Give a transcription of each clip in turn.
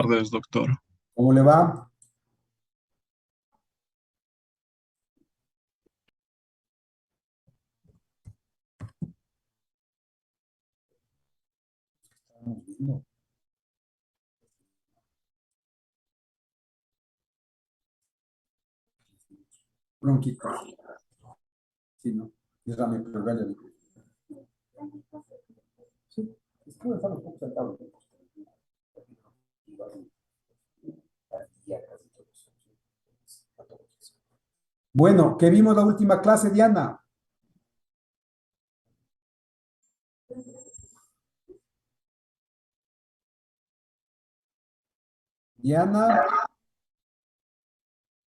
Tardes, doctor. ¿Cómo le va? Estamos viendo. Bronquita. Sí, ¿no? Déjame probarle. Sí, es que estamos un poco sentados. Bueno, ¿qué vimos la última clase, Diana? Diana,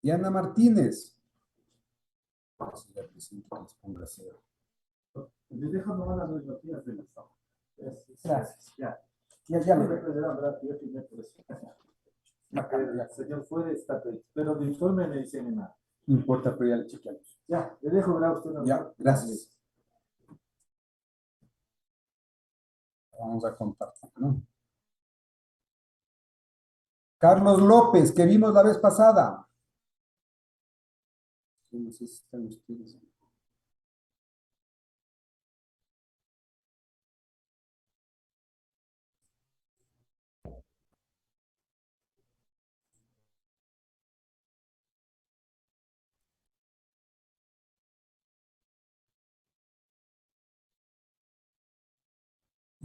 Diana Martínez. Si la presento, que les ponga cero. Les dejo nomás las bibliografías del estado. Gracias. Ya me recordarán, ¿verdad? Yo firmé por eso. El señor fue está pero de informe me dice nada. No importa, pero ya le chequeamos. Ya, le dejo hablar a usted. Ya, gracias. Vamos a compartir, ¿no? Carlos López, que vimos la vez pasada. No sé si están ustedes.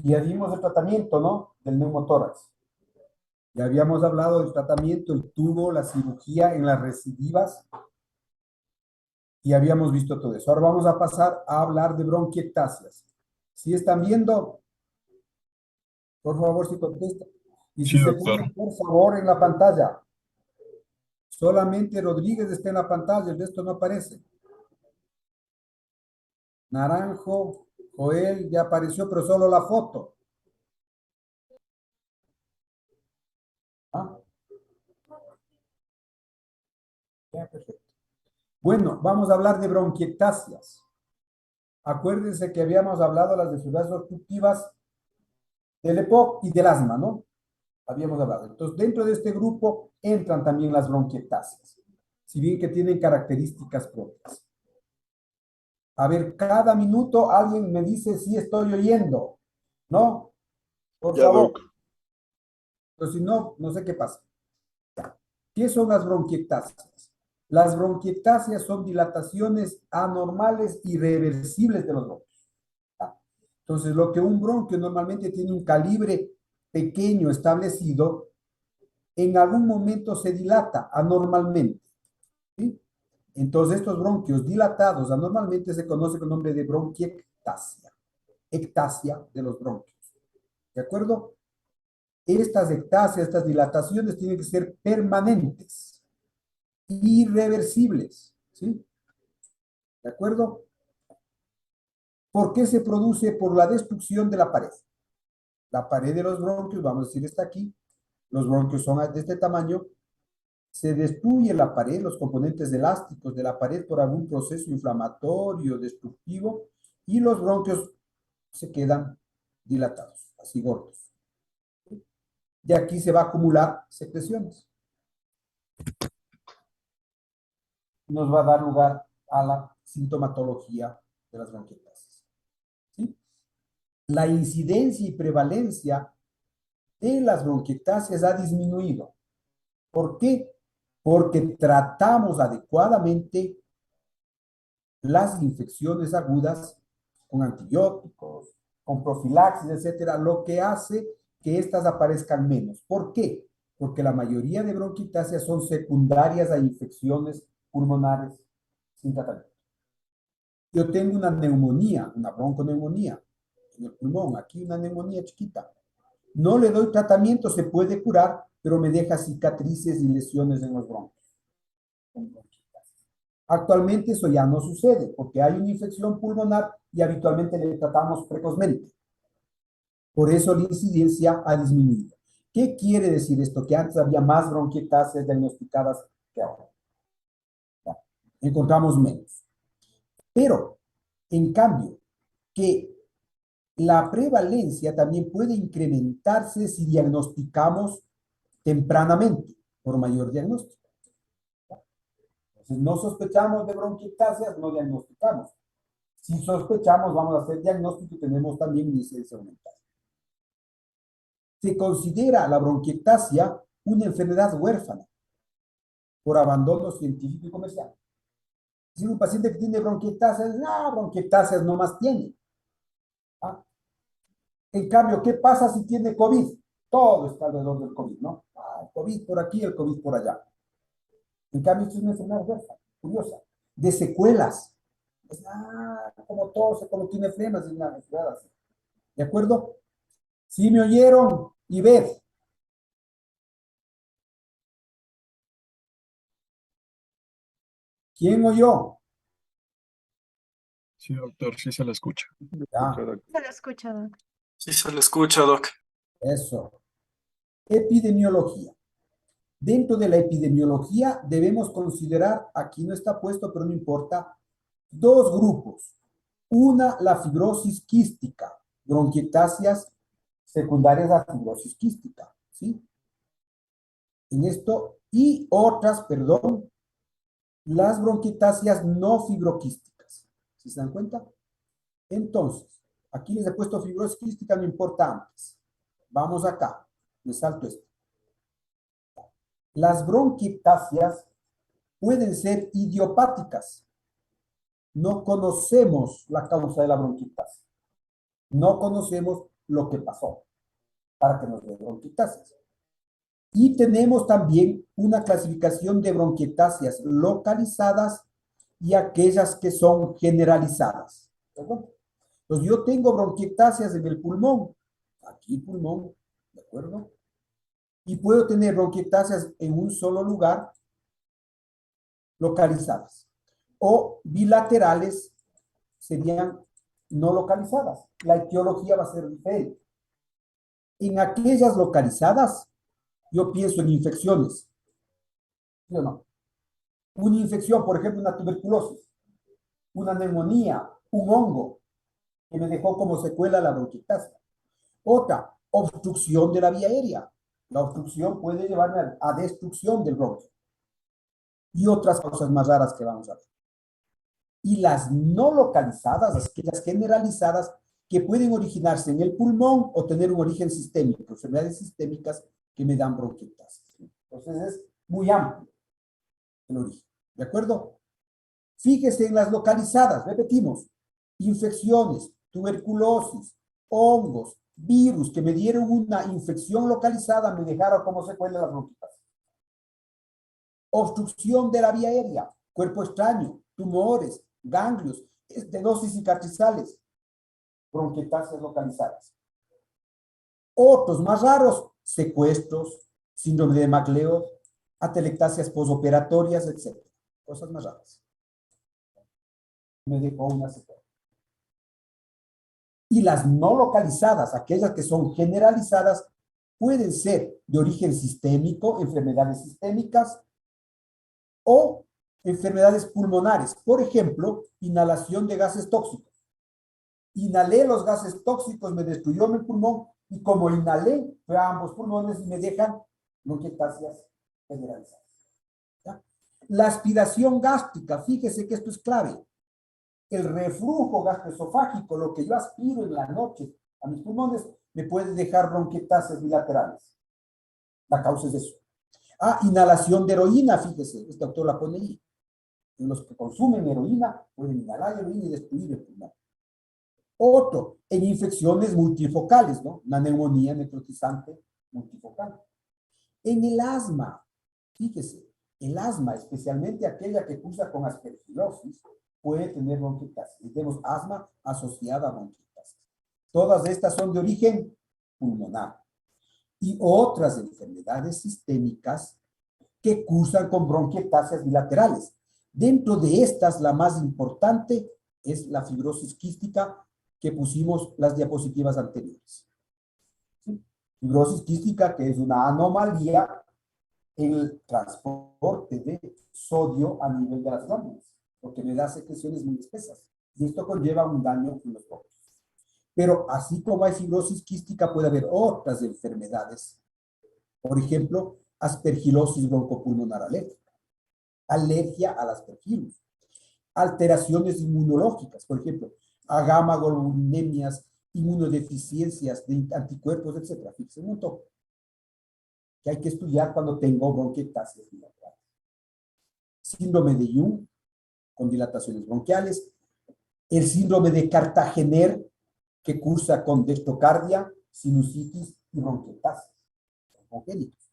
Ya vimos el tratamiento, ¿no? Del neumotórax. Ya habíamos hablado del tratamiento, el tubo, la cirugía en las recidivas. Y habíamos visto todo eso. Ahora vamos a pasar a hablar de bronquiectasias. Si están viendo, por favor, si contestan. Y si Sí, se doctor. ponen, por favor, en la pantalla. Solamente Rodríguez está en la pantalla, el resto no aparece. Naranjo, Joel ya apareció, pero solo la foto. ¿Ah? Ya, perfecto. Bueno, vamos a hablar de bronquiectasias. Acuérdense que habíamos hablado de las enfermedades obstructivas del EPOC y del asma, ¿no? Habíamos hablado. Entonces, dentro de este grupo entran también las bronquiectasias, si bien que tienen características propias. A ver, cada minuto alguien me dice si estoy oyendo, ¿no? Por Ya, favor. doc. Pero si no, no sé qué pasa. ¿Qué son las bronquiectasias? Las bronquiectasias son dilataciones anormales irreversibles de los bronquios. Entonces, lo que un bronquio normalmente tiene un calibre pequeño establecido, en algún momento se dilata anormalmente. ¿Sí? Entonces, estos bronquios dilatados anormalmente se conoce con el nombre de bronquiectasia. Ectasia de los bronquios. ¿De acuerdo? Estas ectasias, estas dilataciones tienen que ser permanentes, irreversibles. ¿Sí? ¿De acuerdo? ¿Por qué se produce? Por la destrucción de la pared. La pared de los bronquios, vamos a decir, está aquí. Los bronquios son de este tamaño. Se destruye la pared, los componentes elásticos de la pared por algún proceso inflamatorio, destructivo, y los bronquios se quedan dilatados, así gordos. Y aquí se va a acumular secreciones. Nos va a dar lugar a la sintomatología de las bronquiectasias. ¿Sí? La incidencia y prevalencia de las bronquiectasias ha disminuido. ¿Por qué? Porque tratamos adecuadamente las infecciones agudas con antibióticos, con profilaxis, etcétera, lo que hace que estas aparezcan menos. ¿Por qué? Porque la mayoría de bronquiectasias son secundarias a infecciones pulmonares sin tratamiento. Yo tengo una neumonía, una bronconeumonía en el pulmón, aquí una neumonía chiquita. No le doy tratamiento, se puede curar, pero me deja cicatrices y lesiones en los bronquios. Actualmente eso ya no sucede porque hay una infección pulmonar y habitualmente le tratamos precozmente. Por eso la incidencia ha disminuido. ¿Qué quiere decir esto? Que antes había más bronquiectasias diagnosticadas que ahora. Ya, encontramos menos. Pero, en cambio, que la prevalencia también puede incrementarse si diagnosticamos tempranamente por mayor diagnóstico. Entonces, no sospechamos de bronquiectasias, no diagnosticamos. Si sospechamos, vamos a hacer diagnóstico y tenemos también incidencia aumentada. Se considera la bronquiectasia una enfermedad huérfana por abandono científico y comercial. Si un paciente que tiene bronquiectasias, bronquiectasias no más tiene. ¿Ah? En cambio, ¿qué pasa si tiene COVID? Todo está alrededor del COVID, ¿no? El COVID por aquí, el COVID por allá. En cambio, esto es una enfermedad huérfana, curiosa, de secuelas. Pues, como todo, como tiene flemas, es una enfermedad así. ¿De acuerdo? ¿Sí me oyeron? Y ved. ¿Quién oyó? Sí, doctor, sí se la escucha. Ya, Se lo escucho, doc. Sí se la escucha, doc. eso. Epidemiología. Dentro de la epidemiología debemos considerar, aquí no está puesto, pero no importa, dos grupos. Una, la fibrosis quística, bronquiectasias secundarias a fibrosis quística, ¿sí? En esto, y otras, perdón, las bronquiectasias no fibroquísticas. ¿Sí se dan cuenta? Entonces, aquí les he puesto fibrosis quística, no importa antes. Vamos acá, me salto esto. Las bronquiectasias pueden ser idiopáticas. No conocemos la causa de la bronquiectasia. No conocemos lo que pasó para que nos dé bronquiectasias. Y tenemos también una clasificación de bronquiectasias localizadas y aquellas que son generalizadas. ¿De Entonces yo tengo bronquiectasias en el pulmón, aquí pulmón, ¿de acuerdo? Y puedo tener bronquiectasias en un solo lugar localizadas. O bilaterales serían no localizadas. La etiología va a ser diferente. En aquellas localizadas, yo pienso en infecciones. ¿Sí o no? Una infección, por ejemplo, una tuberculosis, una neumonía, un hongo, que me dejó como secuela la bronquiectasia. Otra, obstrucción de la vía aérea. La obstrucción puede llevarme a destrucción del bronquio. Y otras cosas más raras que vamos a ver. Y las no localizadas, aquellas generalizadas, que pueden originarse en el pulmón o tener un origen sistémico, enfermedades sistémicas que me dan bronquiectasis. Entonces es muy amplio el origen. ¿De acuerdo? Fíjese en las localizadas, repetimos, infecciones, tuberculosis, hongos, virus que me dieron una infección localizada, me dejaron como secuela la bronquiectasis. Obstrucción de la vía aérea, cuerpo extraño, tumores, ganglios, estenosis cicatrizales, bronquiectasias localizadas. Otros más raros, secuestros, síndrome de MacLeod, atelectasias posoperatorias, etc. Cosas más raras. Me dejó una secuela. Y las no localizadas, aquellas que son generalizadas, pueden ser de origen sistémico, enfermedades sistémicas, o enfermedades pulmonares. Por ejemplo, inhalación de gases tóxicos. Inhalé los gases tóxicos, me destruyó mi pulmón, y como inhalé, fue a ambos pulmones y me dejan bronquiectasias generalizadas. ¿Ya? La aspiración gástrica, fíjese que esto es clave. El reflujo gastroesofágico, lo que yo aspiro en la noche a mis pulmones, me puede dejar bronquiectasias bilaterales. La causa es eso. Inhalación de heroína, fíjese, este autor la pone ahí. Los que consumen heroína pueden inhalar heroína y destruir el pulmón. Otro, en infecciones multifocales, ¿no? Una neumonía necrotizante multifocal. En el asma, fíjese, el asma, especialmente aquella que cursa con aspergilosis, puede tener bronquiectasis. Y tenemos asma asociada a bronquiectasis. Todas estas son de origen pulmonar. Y otras enfermedades sistémicas que cursan con bronquiectasias bilaterales. Dentro de estas, la más importante es la fibrosis quística que pusimos las diapositivas anteriores. ¿Sí? Fibrosis quística, que es una anomalía en el transporte de sodio a nivel de las glándulas, porque me da secreciones muy espesas. Y esto conlleva un daño en los bronquios. Pero así como hay fibrosis quística, puede haber otras enfermedades Por ejemplo, aspergilosis broncopulmonar alérgica, alergia al aspergillus, alteraciones inmunológicas, por ejemplo, agamaglobulinemias, inmunodeficiencias de anticuerpos, etcétera. Fíjense un montón que hay que estudiar cuando tengo bronquiectasias bilaterales. Síndrome de Jung, con dilataciones bronquiales, el síndrome de Cartagener, que cursa con dextrocardia, sinusitis y bronquiectasias congénitas.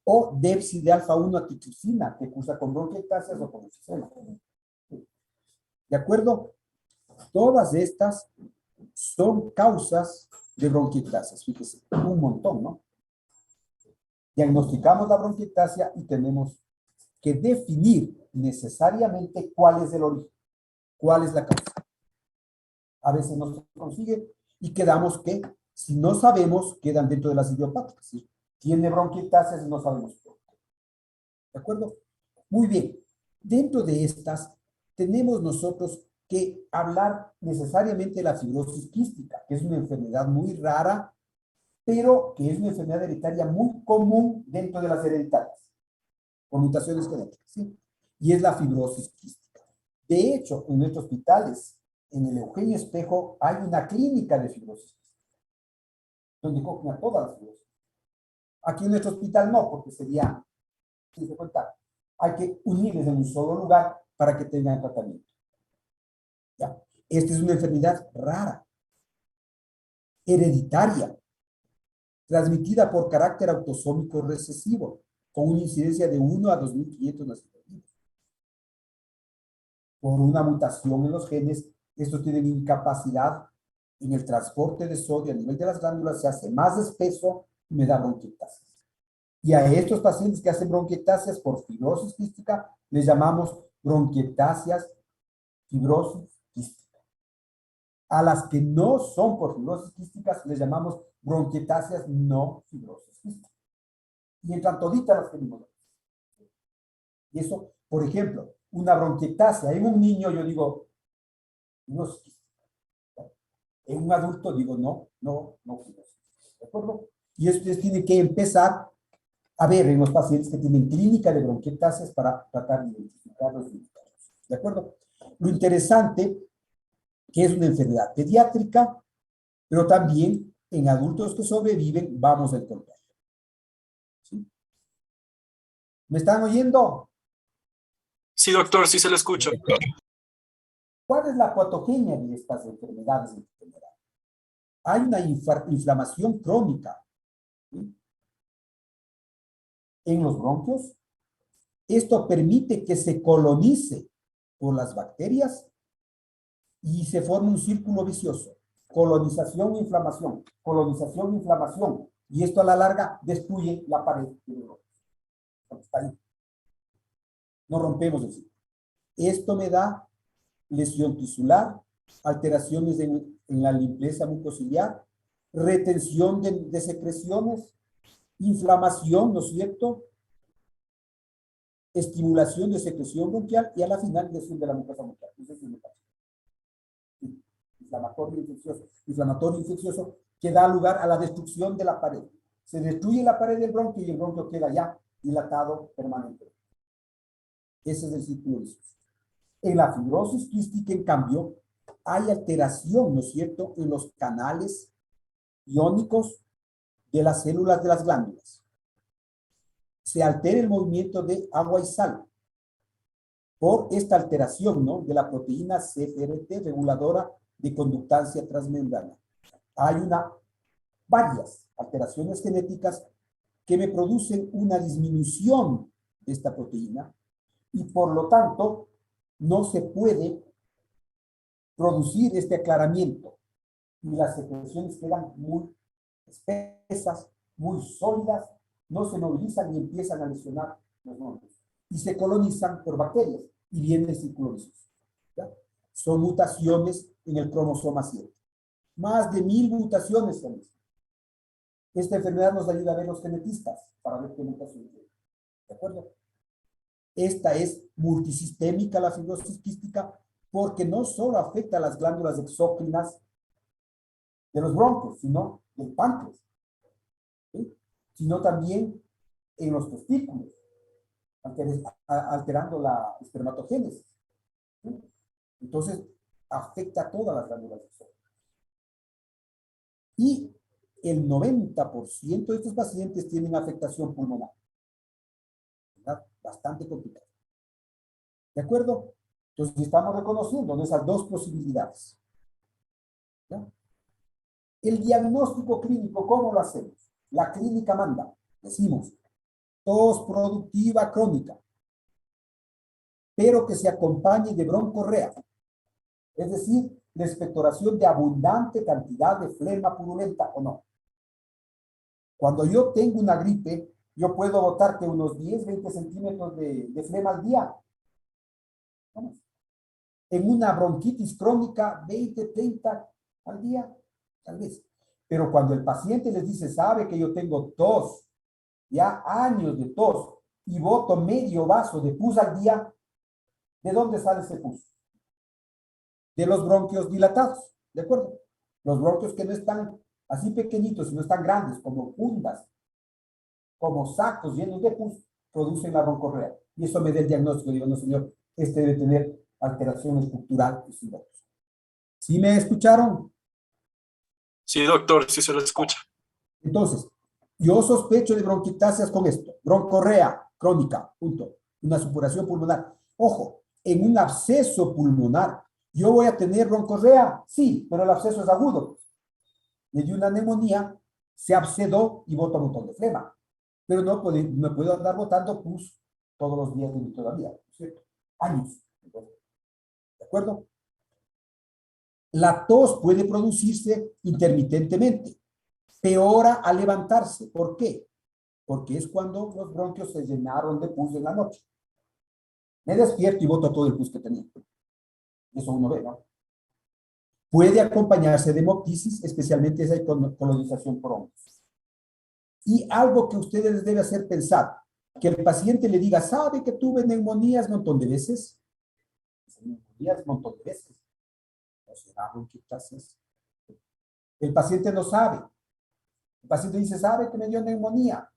O déficit de alfa-1 antitrypsina, que cursa con bronquiectasias o con enfisema. ¿De acuerdo? Todas estas son causas de bronquiectasias. Fíjese, un montón, ¿no? Diagnosticamos la bronquiectasia y tenemos que definir necesariamente cuál es el origen, cuál es la causa. A veces no se consigue y quedamos que, si no sabemos, quedan dentro de las idiopáticas. ¿Sí? Tiene bronquiectasias y no sabemos por qué. ¿De acuerdo? Muy bien. Dentro de estas, tenemos nosotros que hablar necesariamente de la fibrosis quística, que es una enfermedad muy rara, pero que es una enfermedad hereditaria muy común dentro de las hereditarias, con mutaciones genéticas, ¿sí? Y es la fibrosis quística. De hecho, en nuestros hospitales, en el Eugenio Espejo, hay una clínica de fibrosis quística, donde cogen a todas las fibrosis. Aquí en nuestro hospital no, porque sería, si se cuenta, hay que unirles en un solo lugar para que tengan tratamiento. ¿Ya? Esta es una enfermedad rara, hereditaria, transmitida por carácter autosómico recesivo, con una incidencia de 1 a 2.500 nacimientos. Por una mutación en los genes, estos tienen incapacidad en el transporte de sodio a nivel de las glándulas, se hace más espeso y me da bronquiectasias. Y a estos pacientes que hacen bronquiectasias por fibrosis quística, les llamamos bronquiectasias fibrosis quística. A las que no son por fibrosis quísticas, les llamamos bronquiectasias no fibrosis quística. Y entran toditas las que vimos. Y eso, por ejemplo, una bronquiectasia en un niño, yo digo, fibrosis quística. En un adulto digo, no fibrosis. ¿De acuerdo? Y ustedes tienen que empezar a ver en los pacientes que tienen clínica de bronquiectasias para tratar de identificarlos y evitarlos. ¿De acuerdo? Lo interesante que es una enfermedad pediátrica, pero también en adultos que sobreviven vamos a encontrar. ¿Sí? ¿Me están oyendo? Sí, doctor, sí se le escucha. ¿Cuál es la patogenia de estas enfermedades en general? Hay una inflamación crónica, ¿sí?, en los bronquios. Esto permite que se colonice por las bacterias y se forma un círculo vicioso. Colonización, inflamación, colonización, inflamación. Y esto a la larga destruye la pared de los bronquios. Está ahí. No rompemos el círculo. Esto me da lesión tisular, alteraciones en la limpieza mucociliar, retención de secreciones, inflamación, ¿no es cierto?, estimulación de secreción bronquial y a la final lesión de la mucosa bronquial. Inflamatorio infeccioso que da lugar a la destrucción de la pared. Se destruye la pared del bronquio y el bronquio queda ya dilatado permanentemente. Ese es el círculo vicioso. En la fibrosis quística, en cambio, hay alteración, ¿no es cierto?, en los canales iónicos de las células de las glándulas. Se altera el movimiento de agua y sal por esta alteración, ¿no?, de la proteína CFRT, reguladora de conductancia transmembrana. Hay varias alteraciones genéticas que me producen una disminución de esta proteína y por lo tanto no se puede producir este aclaramiento y las secreciones quedan muy espesas, muy sólidas, no se movilizan y empiezan a lesionar los bronquios y se colonizan por bacterias y viene el círculo vicioso. Son mutaciones en el cromosoma 7. Más de 1000 mutaciones son estas. Esta enfermedad nos ayuda a ver los genetistas para ver qué mutaciones hay. ¿De acuerdo? Esta es multisistémica, la fibrosis quística, porque no solo afecta a las glándulas exócrinas de los bronquios, sino del páncreas, ¿sí?, sino también en los testículos, alterando la espermatogénesis. ¿Sí? Entonces, afecta a todas las glándulas sexuales. Y el 90% de estos pacientes tienen afectación pulmonar. ¿Verdad? Bastante complicado. ¿De acuerdo? Entonces, estamos reconociendo esas dos posibilidades. ¿Ya? El diagnóstico clínico, ¿cómo lo hacemos? La clínica manda, decimos, tos productiva crónica, pero que se acompañe de broncorrea, es decir, la expectoración de abundante cantidad de flema purulenta o no. Cuando yo tengo una gripe, yo puedo botar que unos 10, 20 centímetros de flema al día. Vamos. En una bronquitis crónica, 20, 30 al día, tal vez. Pero cuando el paciente les dice, sabe que yo tengo tos, ya años de tos, y boto medio vaso de pus al día, ¿de dónde sale ese pus? De los bronquios dilatados, ¿de acuerdo? Los bronquios que no están así pequeñitos, sino están grandes, como fundas, como sacos llenos de pus, producen la broncorrea. Y eso me da el diagnóstico. Digo, no, señor, este debe tener alteración estructural y cirrosis. ¿Sí me escucharon? Sí, doctor, sí se lo escucha. Entonces, yo sospecho de bronquiectasias con esto. Broncorrea crónica, punto. Una supuración pulmonar. Ojo, en un absceso pulmonar, ¿yo voy a tener broncorrea? Sí, pero el absceso es agudo. Le dio una neumonía, se abscedó y bota un montón de flema. Pero no puedo andar botando pus todos los días de mi todavía, ¿no es cierto? Años. ¿De acuerdo? La tos puede producirse intermitentemente. Peora al levantarse. ¿Por qué? Porque es cuando los bronquios se llenaron de pus en la noche. Me despierto y boto todo el pus que tenía. Eso uno ve, ¿no? Puede acompañarse de hemoptisis, especialmente esa colonización por hongos. Y algo que ustedes les debe hacer pensar, que el paciente le diga, ¿sabe que tuve neumonías un montón de veces? Neumonías un montón de veces. ¿No será bronquiectasis? El paciente no sabe. El paciente dice, ¿sabe que me dio neumonía?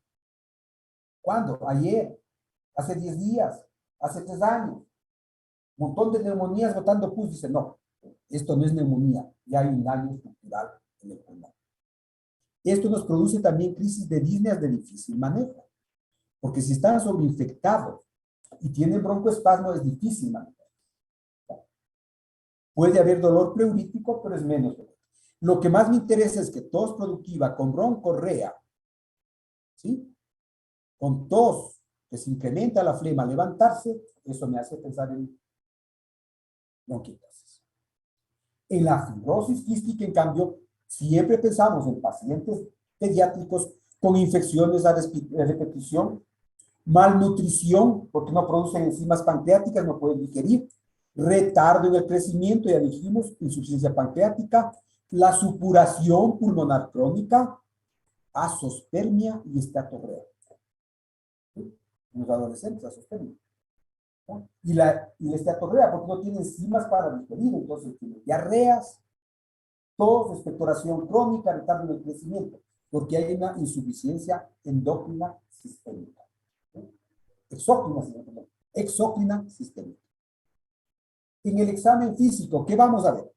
¿Cuándo? Ayer, hace 10 días, hace 3 años. Un montón de neumonías botando pus. Dice, no, esto no es neumonía, ya hay un daño estructural en el pulmón. Esto nos produce también crisis de disneas de difícil manejo, porque si están sobreinfectados y tienen broncoespasmo es difícil manejar. Puede haber dolor pleurítico, pero es menos. Lo que más me interesa es que tos productiva con broncorrea, ¿sí? Con tos que se incrementa la flema al levantarse, eso me hace pensar en bronquiectasis. En la fibrosis quística, en cambio, siempre pensamos en pacientes pediátricos con infecciones a repetición, malnutrición, porque no producen enzimas pancreáticas, no pueden digerir, retardo en el crecimiento, ya dijimos, insuficiencia pancreática, la supuración pulmonar crónica, azospermia y estatorrea. ¿Sí? En los adolescentes, azospermia. ¿No? Y la estatorrea, porque no tiene enzimas para digerir, entonces tiene diarreas, tos, expectoración crónica, retardo en el crecimiento, porque hay una insuficiencia endocrina sistémica. Exócrina sistémica. En el examen físico, ¿qué vamos a ver?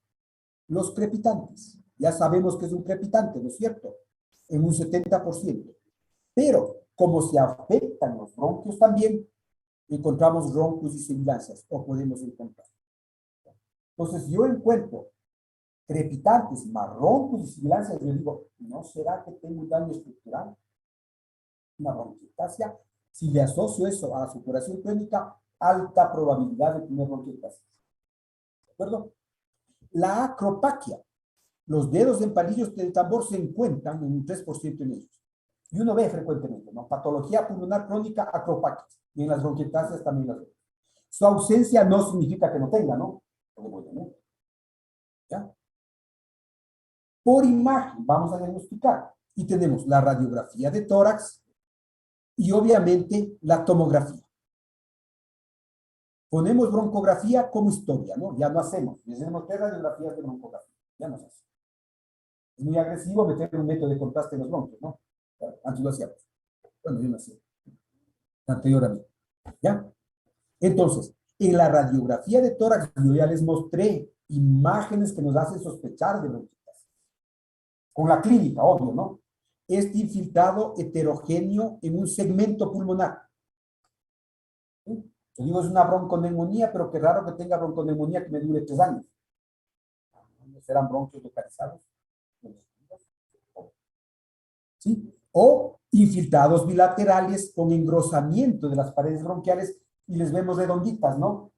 Los crepitantes. Ya sabemos que es un crepitante, ¿no es cierto? En un 70%. Pero, como se afectan los bronquios también, encontramos roncos y sibilancias, o podemos encontrar. Entonces, yo encuentro crepitantes, más roncos y sibilancias, yo digo, ¿no será que tengo un daño estructural? Una bronquiectasia. Si le asocio eso a la supuración crónica, alta probabilidad de tener bronquiectasis. ¿De acuerdo? La acropaquia. Los dedos en palillos del tambor se encuentran en un 3% en ellos. Y uno ve frecuentemente, ¿no? Patología pulmonar crónica, acropaquia. Y en las bronquiectasias también las ve. Su ausencia no significa que no tenga, ¿no? ¿Ya? Por imagen vamos a diagnosticar. Y tenemos la radiografía de tórax y obviamente la tomografía. Ponemos broncografía como historia, ¿no? Ya no hacemos. Hacemos 3 radiografías de broncografía. Ya no se hace. Es muy agresivo meter un método de contraste en los bronquios, ¿no? Antes lo hacíamos. Bueno, yo no sé. anterior a mí. ¿Ya? Entonces, en la radiografía de tórax, yo ya les mostré imágenes que nos hacen sospechar de bronquitas. Con la clínica, obvio, ¿no? Este infiltrado heterogéneo en un segmento pulmonar. ¿Sí? Yo digo, es una bronconeumonía, pero qué raro que tenga bronconeumonía que me dure 3 años. ¿No serán bronquios localizados? ¿Sí? O infiltrados bilaterales con engrosamiento de las paredes bronquiales y les vemos redonditas, ¿no?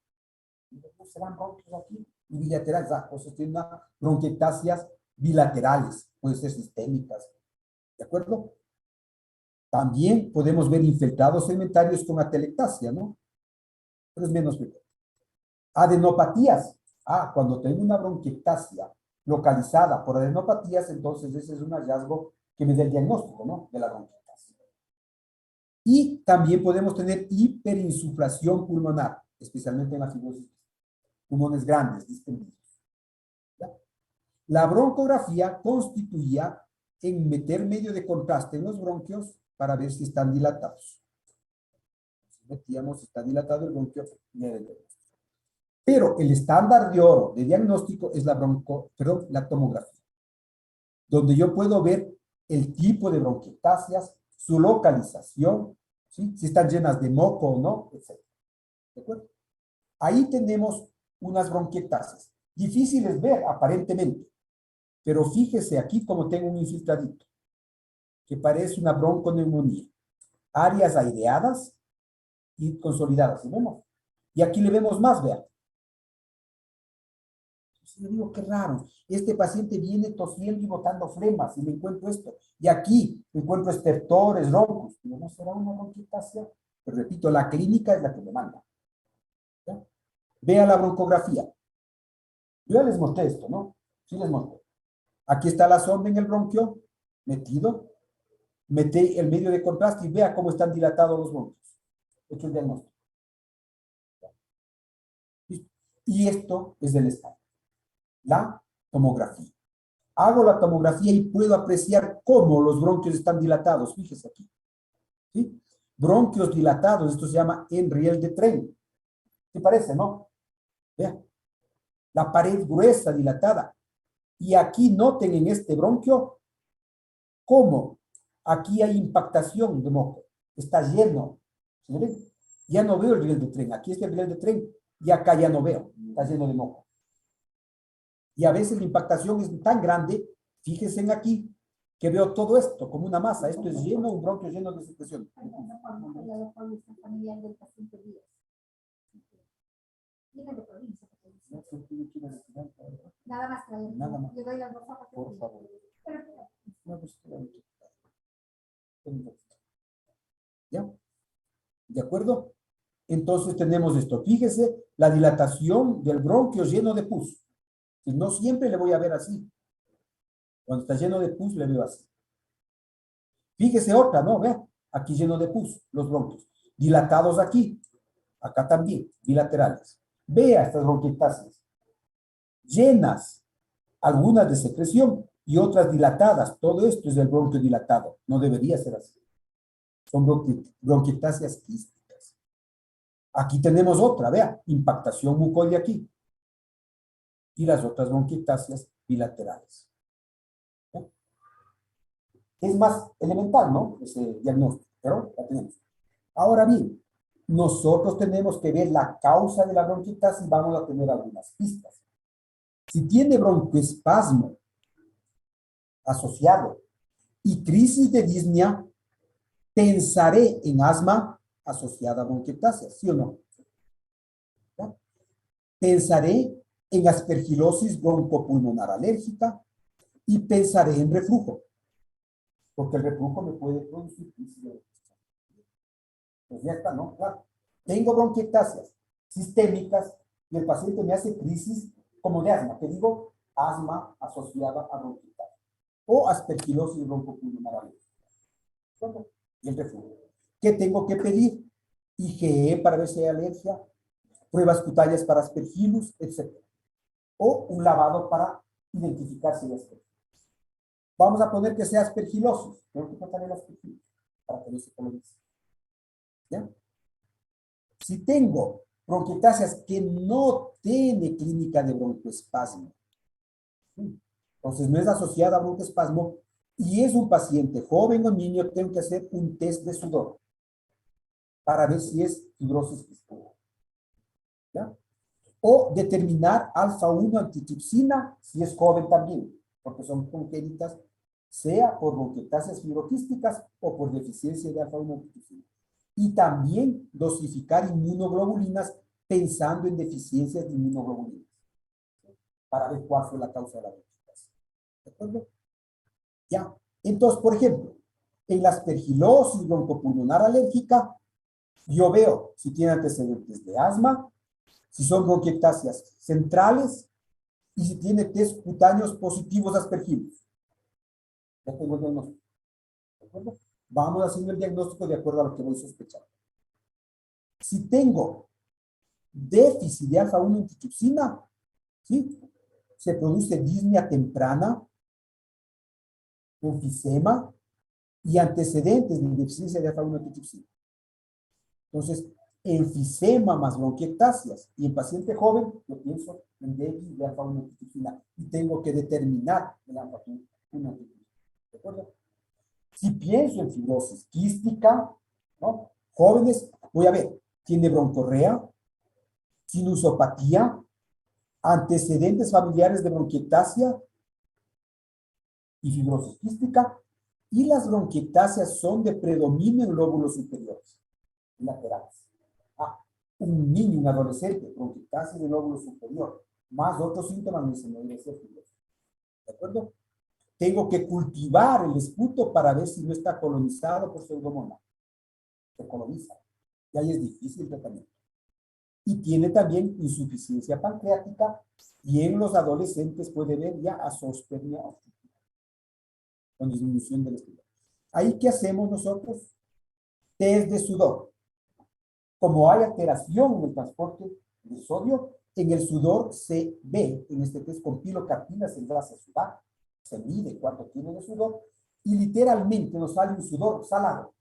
¿No serán bronquios aquí? Y bilaterales, entonces tienen bronquiectasias bilaterales, pueden ser sistémicas, ¿de acuerdo? También podemos ver infiltrados segmentarios con atelectasia, ¿no? Pero es menos frecuente. Adenopatías. Cuando tengo una bronquiectasia localizada por adenopatías, entonces ese es un hallazgo que me da el diagnóstico, ¿no? De la bronquiectasia. Y también podemos tener hiperinsuflación pulmonar, especialmente en la fibrosis. Pulmones grandes, distendidos. ¿Ya? La broncografía constituía en meter medio de contraste en los bronquios para ver si están dilatados. Si metíamos si está dilatado el bronquio, pero el estándar de oro de diagnóstico es la tomografía, donde yo puedo ver el tipo de bronquiectasias, su localización, ¿sí? Si están llenas de moco o no, etc. ¿De acuerdo? Ahí tenemos unas bronquiectasias. Difíciles ver, aparentemente, pero fíjese aquí como tengo un infiltradito, que parece una bronconeumonía. Áreas aireadas y consolidadas, ¿sí vemos? Y aquí le vemos más, vean. Yo digo, qué raro, este paciente viene tosiendo y botando flemas y me encuentro esto. Y aquí me encuentro estertores, roncos. ¿No será una bronquiectasia? Pero repito, la clínica es la que me manda. ¿Ya? Vea la broncografía. Yo ya les mostré esto, ¿no? Sí les mostré. Aquí está la sonda en el bronquio, metido. Mete el medio de contraste y vea cómo están dilatados los bronquios. Hecho el diagnóstico. ¿Listo? Y esto es del escáner. La tomografía. Hago la tomografía y puedo apreciar cómo los bronquios están dilatados. Fíjese aquí. ¿Sí? Bronquios dilatados, esto se llama en riel de tren. ¿Qué parece, no? Vean. La pared gruesa dilatada. Y aquí noten en este bronquio cómo aquí hay impactación de moco. Está lleno. ¿Sí ven? Ya no veo el riel de tren. Aquí está el riel de tren y acá ya no veo. Está lleno de moco. Y a veces la impactación es tan grande, fíjense en aquí, que veo todo esto como una masa. Esto es lleno, un bronquio lleno de secreción. Nada más. Nada más. Le doy las dos hojas. Por favor. ¿Ya? ¿De acuerdo? Entonces tenemos esto. Fíjese la dilatación del bronquio lleno de pus. Que no siempre le voy a ver así. Cuando está lleno de pus, le veo así. Fíjese otra, ¿no? Vea, aquí lleno de pus, los bronquios. Dilatados aquí, acá también, bilaterales. Vea estas bronquiectasias. Llenas, algunas de secreción y otras dilatadas. Todo esto es el bronquio dilatado. No debería ser así. Son bronquiectasias quísticas. Aquí tenemos otra, vea, impactación mucoide aquí. Y las otras bronquiectasias bilaterales. Es más elemental, ¿no? Ese diagnóstico, pero la tenemos. Ahora bien, nosotros tenemos que ver la causa de la bronquiectasis y vamos a tener algunas pistas. Si tiene broncoespasmo asociado y crisis de disnea, pensaré en asma asociada a bronquiectasia, ¿sí o no? ¿Ya? Pensaré en aspergilosis broncopulmonar alérgica y pensaré en reflujo, porque el reflujo me puede producir crisis de bronquiectasia. Pues ya está, ¿no? Claro. Tengo bronquiectasias sistémicas y el paciente me hace crisis como de asma, que digo asma asociada a bronquiectasia o aspergilosis broncopulmonar alérgica. Y el reflujo. ¿Qué tengo que pedir? IgE para ver si hay alergia, pruebas cutáneas para aspergillus, etc. O un lavado para identificar si hay aspergillus. Vamos a poner que sea aspergilosis. Tengo que tratar el aspergillus para que no se colonice. ¿Ya? Si tengo bronquiectasias que no tiene clínica de broncoespasmo, entonces no es asociada a broncoespasmo y es un paciente joven o niño, tengo que hacer un test de sudor para ver si es fibrosis quística. ¿Ya? O determinar alfa-1 antitrypsina si es joven también, porque son congénitas, sea por bronquiectasias fibroquísticas o por deficiencia de alfa-1 antitrypsina. Y también dosificar inmunoglobulinas pensando en deficiencias de inmunoglobulinas, para ver cuál fue la causa de la bronquiectasia. ¿De acuerdo? Ya. Entonces, por ejemplo, en la aspergilosis broncopulmonar alérgica, yo veo si tiene antecedentes de asma, si son bronquiectasias centrales y si tiene test cutáneos positivos aspergilos. Ya tengo el diagnóstico. ¿De acuerdo? Vamos haciendo el diagnóstico de acuerdo a lo que voy sospechando. Si tengo déficit de alfa-1 antitrypsina, ¿sí? Se produce disnea temprana, enfisema y antecedentes de deficiencia de alfa-1 antitrypsina. Entonces, enfisema más bronquiectasias. Y en paciente joven, yo pienso en déficit de alfa-1 antitrypsina y tengo que determinar el alfa-1 antitrypsina. ¿De acuerdo? Si pienso en fibrosis quística, ¿no? Jóvenes, voy a ver, tiene broncorrea, sinusopatía, antecedentes familiares de bronquiectasia y fibrosis quística, y las bronquiectasias son de predominio en lóbulos superiores y laterales. Un niño, un adolescente, bronquiectasia del lóbulo superior, más otros síntomas, no se me debe ser fibrosis. ¿De acuerdo? Tengo que cultivar el esputo para ver si no está colonizado por pseudomonas. Se coloniza. Y ahí es difícil el tratamiento. Y tiene también insuficiencia pancreática y en los adolescentes puede ver ya azoospermia obstructiva, con disminución del estilo. Ahí, ¿qué hacemos nosotros? Test de sudor. Como hay alteración en el transporte de sodio, en el sudor se ve, en este test con pilocarpina se hace sudar, se mide cuánto tiene de sudor, y literalmente nos sale un sudor salado.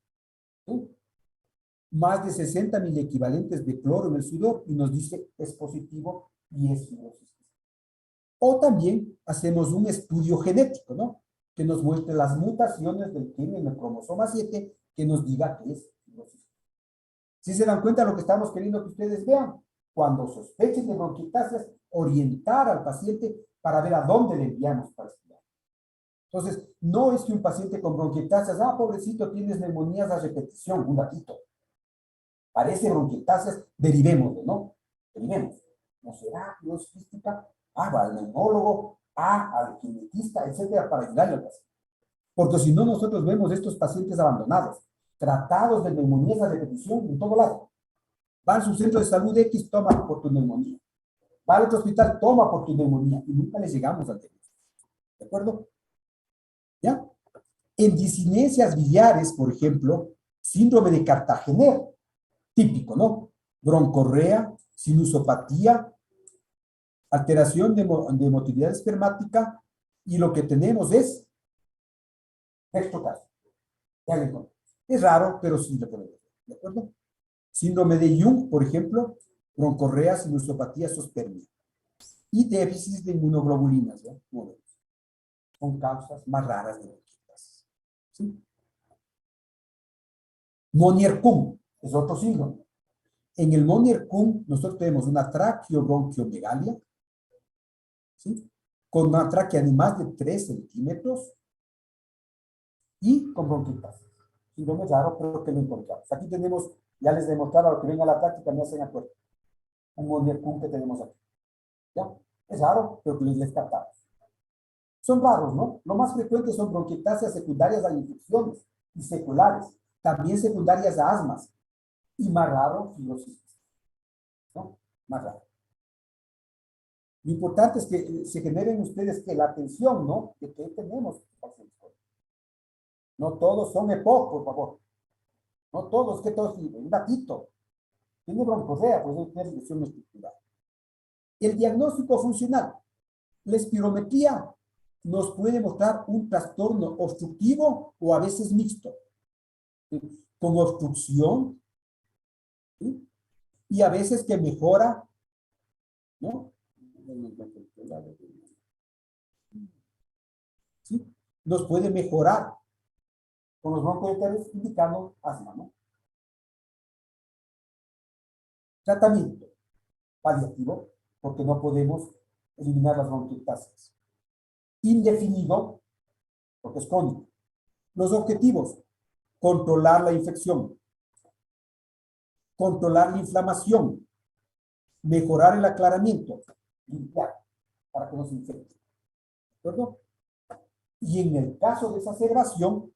¿Sí? Más de 60 mil equivalentes de cloro en el sudor y nos dice es positivo y es fibrosis. O también hacemos un estudio genético, ¿no? Que nos muestre las mutaciones del gen en el cromosoma 7 que nos diga que es fibrosis. Si se dan cuenta de lo que estamos queriendo que ustedes vean, cuando sospechen de bronquiectasias, orientar al paciente para ver a dónde le enviamos para estudiar. Entonces, no es que un paciente con bronquiectasias, pobrecito, tienes neumonías a repetición, un ratito. Parece bronquiectasias, derivemos, ¿no? Derivemos. ¿No será fibrosis quística? Va al neumólogo, al genetista, etcétera, para ayudarle al paciente. Porque si no, nosotros vemos estos pacientes abandonados, tratados de neumonías a repetición en todo lado. Va a su centro de salud X, toma por tu neumonía. Va al otro hospital, toma por tu neumonía. Y nunca les llegamos al diagnóstico. ¿De acuerdo? ¿Ya? En disinencias biliares, por ejemplo, síndrome de Cartagener, típico, ¿no? Broncorrea, sinusopatía, alteración de motilidad espermática, y lo que tenemos es dextrocardia. Es raro, pero sí lo podemos ver. ¿De acuerdo? Síndrome de Jung, por ejemplo, broncorrea, sinusopatía, azoospermia. Y déficit de inmunoglobulinas, ¿no? Son causas más raras de bronquitis. ¿Sí? Monier-Kuhn es otro síndrome. En el Monier-Kuhn nosotros tenemos una traqueobronquiomegalia, ¿sí? Con una tráquea de más de 3 centímetros y con bronquitis. Síndrome raro, pero que lo encontramos. Aquí tenemos, ya les demostraba lo que venga a la práctica, me hacen acuerdo. Un Monier-Kuhn que tenemos aquí. ¿Ya? Es raro, pero que les captamos. Son raros, ¿no? Lo más frecuente son bronquiectasias secundarias a infecciones y seculares, también secundarias a asmas, y más raro, fibrosis, ¿no? Más raro. Lo importante es que se generen ustedes que la atención, ¿no? De que tenemos pacientes. No todos son EPOC, por favor. No todos, que todos, un gatito. Tiene broncorrea, pues es lesión estructural. El diagnóstico funcional. La espirometría nos puede mostrar un trastorno obstructivo o a veces mixto. Con obstrucción, ¿sí? Y a veces que mejora, ¿no? ¿Sí? Nos puede mejorar con los broncodilatadores indicando asma, ¿no? Tratamiento paliativo, porque no podemos eliminar las bronquiectasias. Indefinido, porque es crónico. Los objetivos: controlar la infección, controlar la inflamación, mejorar el aclaramiento, limpiar para que no se infecte. ¿De acuerdo? Y en el caso de exacerbación,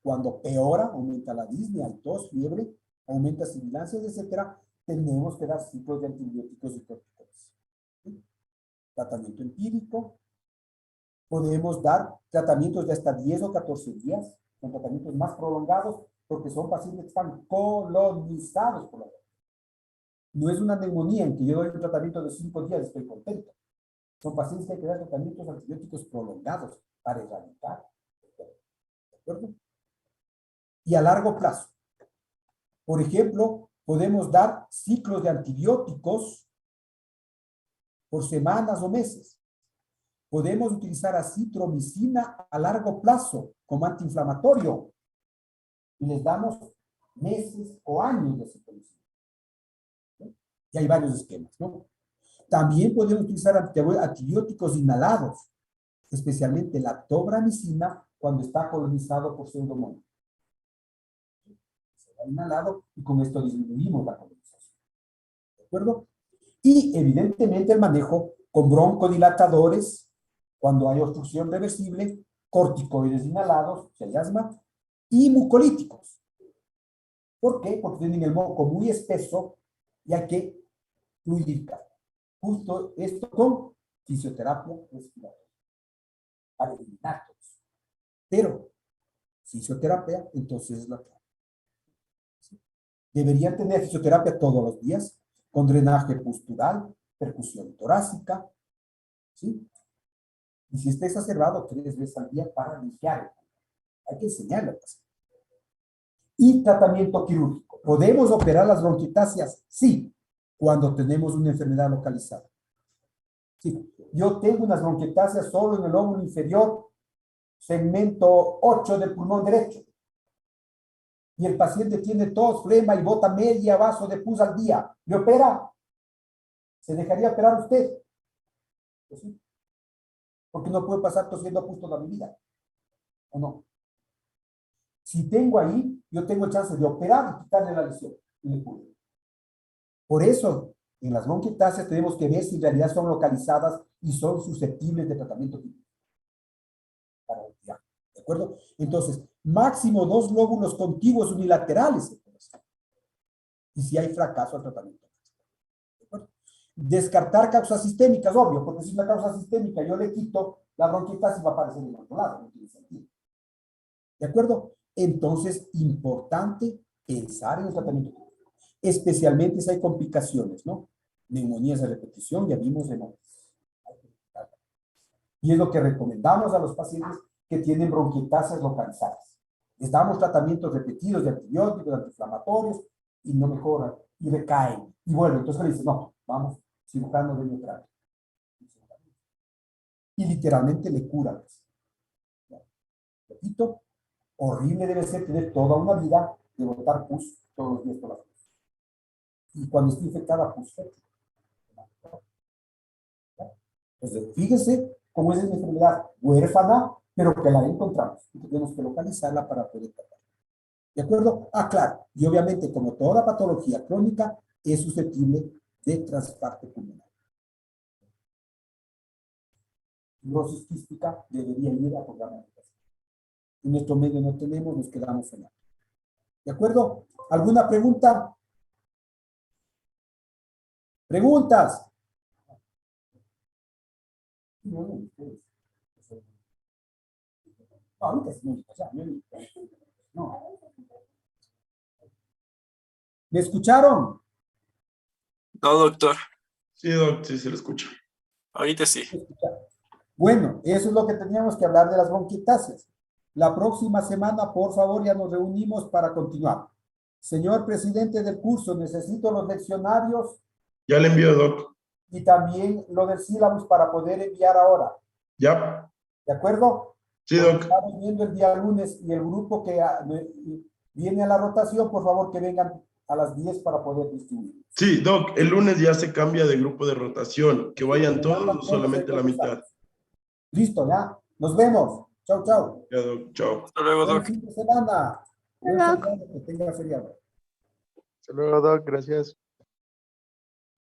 cuando peora, aumenta la disnea, tos, fiebre, aumenta sibilancias, etcétera, tenemos que dar ciclos de antibióticos y corticoides. ¿Sí? Tratamiento empírico. Podemos dar tratamientos de hasta 10 o 14 días, son tratamientos más prolongados, porque son pacientes que están colonizados por la enfermedad. No es una neumonía en que yo doy un tratamiento de 5 días y estoy contento. Son pacientes que hay que dar tratamientos antibióticos prolongados para erradicar. ¿De acuerdo? Y a largo plazo. Por ejemplo, podemos dar ciclos de antibióticos por semanas o meses. Podemos utilizar acitromicina a largo plazo como antiinflamatorio y les damos meses o años de acitromicina. ¿Sí? Y hay varios esquemas, ¿no? También podemos utilizar antibióticos inhalados, especialmente la tobramicina cuando está colonizado por pseudomonas. Se va inhalado y con esto disminuimos la colonización. ¿De acuerdo? Y evidentemente el manejo con broncodilatadores, cuando hay obstrucción reversible, corticoides inhalados, si hay asma, y mucolíticos. ¿Por qué? Porque tienen el moco muy espeso y hay que fluidificar. Justo esto con fisioterapia respiratoria, para eliminar todo eso. Pero fisioterapia, entonces es la clave. ¿Sí? Deberían tener fisioterapia todos los días, con drenaje postural, percusión torácica, ¿sí? Y si está exacerbado, 3 veces al día para limpiar. Hay que enseñarle a pasar. Y tratamiento quirúrgico. ¿Podemos operar las bronquiectasias? Sí, cuando tenemos una enfermedad localizada. Sí, yo tengo unas bronquiectasias solo en el lóbulo inferior, segmento 8 del pulmón derecho. Y el paciente tiene tos, flema y bota media vaso de pus al día. ¿Le opera? ¿Se dejaría operar usted? Pues sí. Porque no puede pasar tosiendo a pus toda mi vida. ¿O no? Si tengo ahí, yo tengo chance de operar y quitarle la lesión. Y le curo. Por eso, en las bronquiectasias tenemos que ver si en realidad son localizadas y son susceptibles de tratamiento químico. Para retirar. ¿De acuerdo? Entonces, máximo 2 lóbulos contiguos unilaterales. Y si hay fracaso al tratamiento. ¿De acuerdo? Descartar causas sistémicas, obvio, porque si es una causa sistémica yo le quito, la bronquiectasis va a aparecer en otro lado, no tiene sentido. ¿De acuerdo? Entonces, importante pensar en el tratamiento químico. Especialmente si hay complicaciones, ¿no? Neumonías de repetición, ya vimos de no. Y es lo que recomendamos a los pacientes que tienen bronquiectasias localizadas. Les damos tratamientos repetidos de antibióticos, de antiinflamatorios, y no mejoran, y recaen. Y bueno, entonces le dicen, no, vamos, cirujano de neutralidad. Y literalmente le curan. Repito, horrible debe ser tener toda una vida de botar pus todos los días por la pus. Y cuando esté infectada, pus fétida. Entonces, fíjese cómo es una enfermedad huérfana, pero que la encontramos. Y tenemos que localizarla para poder tratar. ¿De acuerdo? Ah, claro. Y obviamente, como toda patología crónica, es susceptible de trasplante pulmonar. Fibrosis quística debería ir a programa de educación. En nuestro medio no tenemos, nos quedamos en la. ¿De acuerdo? ¿Alguna pregunta? ¿Preguntas? No, ahorita es muy ya, no. ¿Me escucharon? No, doctor. Sí, doc, sí se lo escucha. Ahorita sí. Bueno, eso es lo que teníamos que hablar de las bronquiectasias. La próxima semana, por favor, ya nos reunimos para continuar. Señor presidente del curso, necesito los leccionarios Ya le envío, Doc. y también lo del sílabus para poder enviar ahora. Ya. ¿De acuerdo? Sí, Porque Doc. estamos viendo el día lunes y el grupo que viene a la rotación, por favor, que vengan a las 10 para poder distribuir. Sí, Doc, el lunes ya se cambia de grupo de rotación. Que vayan todos o solamente la mitad. Listo, ya. Nos vemos. Chau, chau. Ya, Doc. Chao. Hasta luego, Buen Doc. fin de semana. Buen Hola. feriado, que tenga feriado. Hasta luego, Doc. Gracias.